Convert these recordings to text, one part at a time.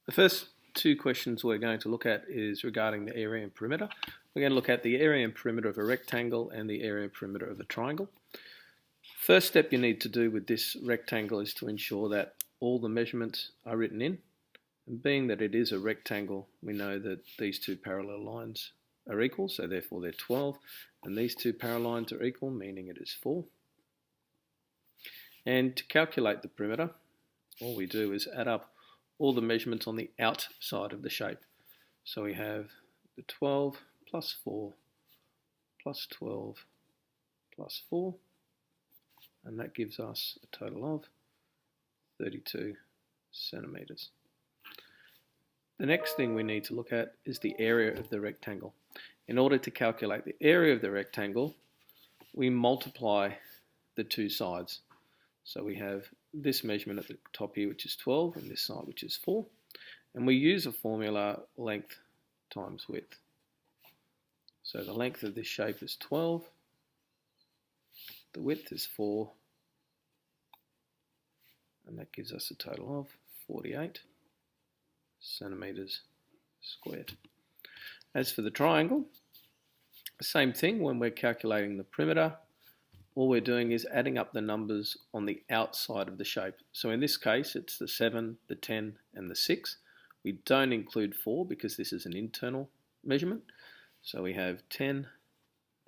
The first two questions we're going to look at is regarding the area and perimeter. We're going to look at the area and perimeter of a rectangle and the area and perimeter of a triangle. First step you need to do with this rectangle is to ensure that all the measurements are written in. And being that it is a rectangle, we know that these two parallel lines are equal, so therefore they're 12, and these two parallel lines are equal, meaning it is 4. And to calculate the perimeter, all we do is add up all the measurements on the outside of the shape. So we have the 12 plus 4 plus 12 plus 4, and that gives us a total of 32 centimetres. The next thing we need to look at is the area of the rectangle. In order to calculate the area of the rectangle, we multiply the two sides. So we have this measurement at the top here, which is 12, and this side, which is 4. And we use a formula length times width. So the length of this shape is 12, the width is 4, and that gives us a total of 48 centimetres squared. As for the triangle, same thing. When we're calculating the perimeter, all we're doing is adding up the numbers on the outside of the shape. So in this case, it's the 7, the 10, and the 6. We don't include 4 because this is an internal measurement. So we have 10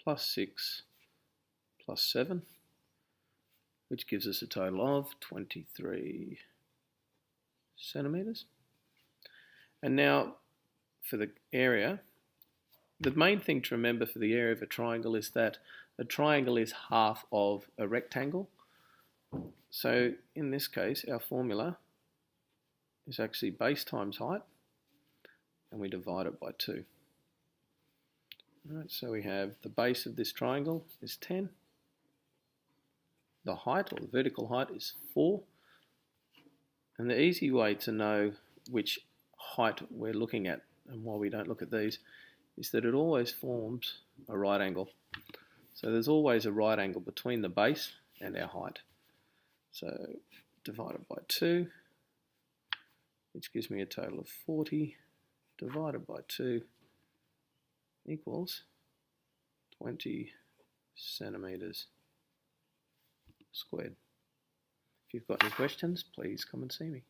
plus 6 plus 7, which gives us a total of 23 centimetres. And now for the area, the main thing to remember for the area of a triangle is that a triangle is half of a rectangle. So in this case, our formula is actually base times height, and we divide it by 2. Alright, so we have the base of this triangle is 10. The height, or the vertical height, is 4. And the easy way to know which height we're looking at, and why we don't look at these, is that it always forms a right angle. So there's always a right angle between the base and our height. So divided by 2, which gives me a total of 40, divided by 2 equals 20 centimetres squared. If you've got any questions, please come and see me.